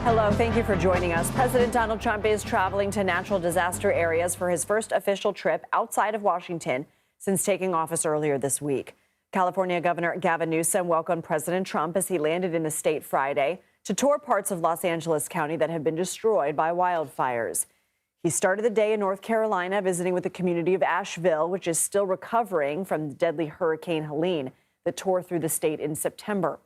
Hello, thank you for joining us. President Donald Trump is traveling to natural disaster areas for his first official trip outside of Washington since taking office earlier this week. California Governor Gavin Newsom welcomed President Trump as he landed in the state Friday to tour parts of Los Angeles County that have been destroyed by wildfires. He started the day in North Carolina, visiting with the community of Asheville, which is still recovering from the deadly Hurricane Helene that tore through the state in September.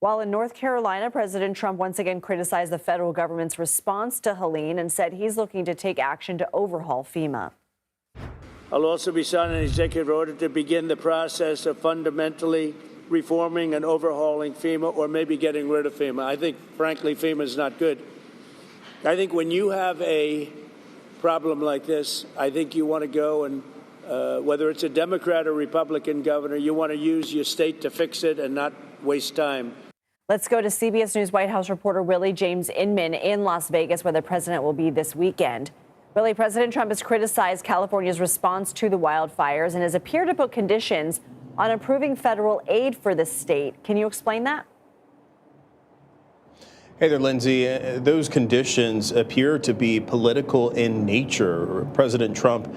While in North Carolina, President Trump once again criticized the federal government's response to Helene and said he's looking to take action to overhaul FEMA. I'll also be signing an executive order to begin the process of fundamentally reforming and overhauling FEMA, or maybe getting rid of FEMA. I think, frankly, FEMA is not good. I think when you have a problem like this, I think you want to go and, whether it's a Democrat or Republican governor, you want to use your state to fix it and not waste time. Let's go to CBS News White House reporter Willie James Inman in Las Vegas, where the president will be this weekend. Willie, President Trump has criticized California's response to the wildfires and has appeared to put conditions on approving federal aid for the state. Can you explain that? Hey there, Lindsay. Those conditions appear to be political in nature. President Trump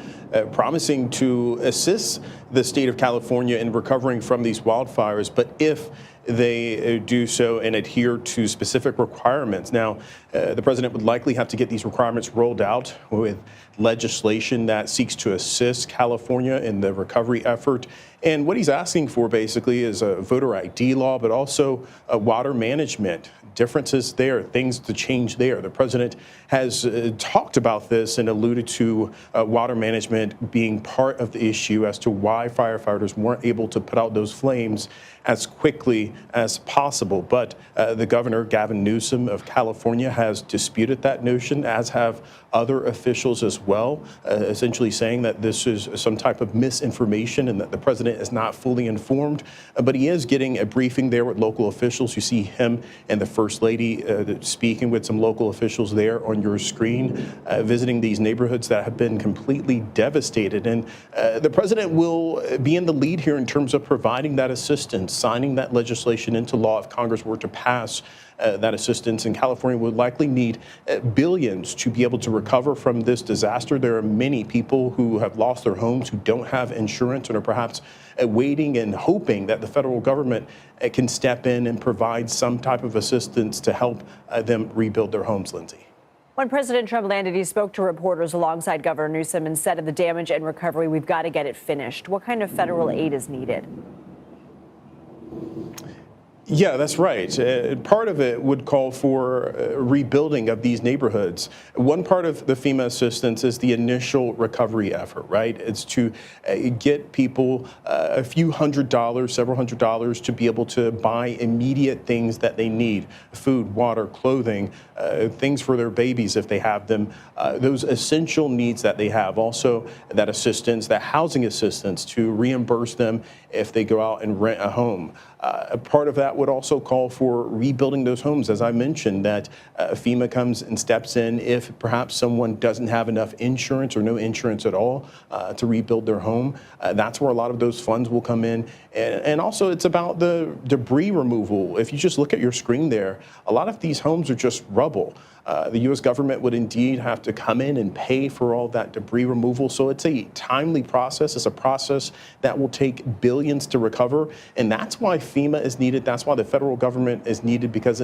promising to assist the state of California in recovering from these wildfires, but if they do so and adhere to specific requirements. Now, the president would likely have to get these requirements rolled out with legislation that seeks to assist California in the recovery effort. And what he's asking for basically is a voter ID law, but also water management. Differences there, things to change there. The president has talked about this and alluded to water management being part of the issue as to why firefighters weren't able to put out those flames as quickly as possible. But the governor, Gavin Newsom of California, has disputed that notion, as have other officials as well, essentially saying that this is some type of misinformation and that the president is not fully informed. But he is getting a briefing there with local officials. You see him and the First Lady speaking with some local officials there on your screen, visiting these neighborhoods that have been completely devastated. And the president will be in the lead here in terms of providing that assistance, signing that legislation into law if Congress were to pass that assistance. And California would likely need billions to be able to recover from this disaster. There are many people who have lost their homes, who don't have insurance, and are perhaps waiting and hoping that the federal government can step in and provide some type of assistance to help them rebuild their homes, Lindsay. When President Trump landed, he spoke to reporters alongside Governor Newsom and said of the damage and recovery, we've got to get it finished. What kind of federal aid is needed? Yeah, that's right. Part of it would call for rebuilding of these neighborhoods. One part of the FEMA assistance is the initial recovery effort, right? It's to get people a few $100s, several $100s to be able to buy immediate things that they need: food, water, clothing, things for their babies if they have them, those essential needs that they have. Also, that assistance, that housing assistance, to reimburse them if they go out and rent a home. A part of that would also call for rebuilding those homes. As I mentioned, that FEMA comes and steps in if perhaps someone doesn't have enough insurance or no insurance at all to rebuild their home. That's where a lot of those funds will come in. And also it's about the debris removal. If you just look at your screen there, a lot of these homes are just rubble. The U.S. government would indeed have to come in and pay for all that debris removal. So it's a timely process. It's a process that will take billions to recover. And that's why FEMA is needed. That's why the federal government is needed, because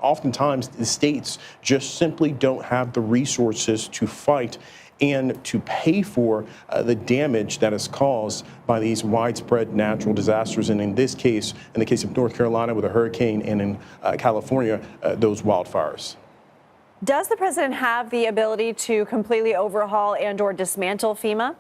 oftentimes the states just simply don't have the resources to fight and to pay for the damage that is caused by these widespread natural disasters. And in this case, in the case of North Carolina with a hurricane, and in California, those wildfires. Does the president have the ability to completely overhaul and or dismantle FEMA?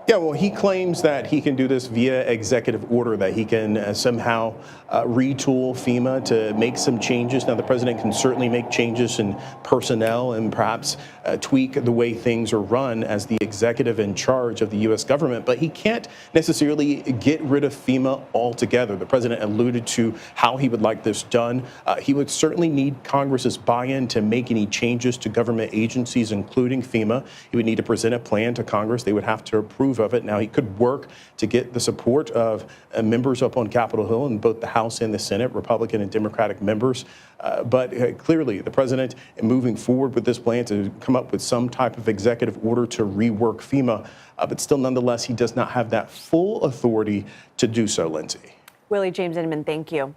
Yeah, well, he claims that he can do this via executive order, that he can somehow retool FEMA to make some changes. Now, the president can certainly make changes in personnel and perhaps tweak the way things are run as the executive in charge of the U.S. government, but he can't necessarily get rid of FEMA altogether. The president alluded to how he would like this done. He would certainly need Congress's buy-in to make any changes to government agencies, including FEMA. He would need to present a plan to Congress. They would have to approve approve of it. Now, he could work to get the support of members up on Capitol Hill in both the House and the Senate, Republican and Democratic members. But clearly, the president is moving forward with this plan to come up with some type of executive order to rework FEMA. But still, nonetheless, he does not have that full authority to do so, Lindsay. Willie James Inman, thank you.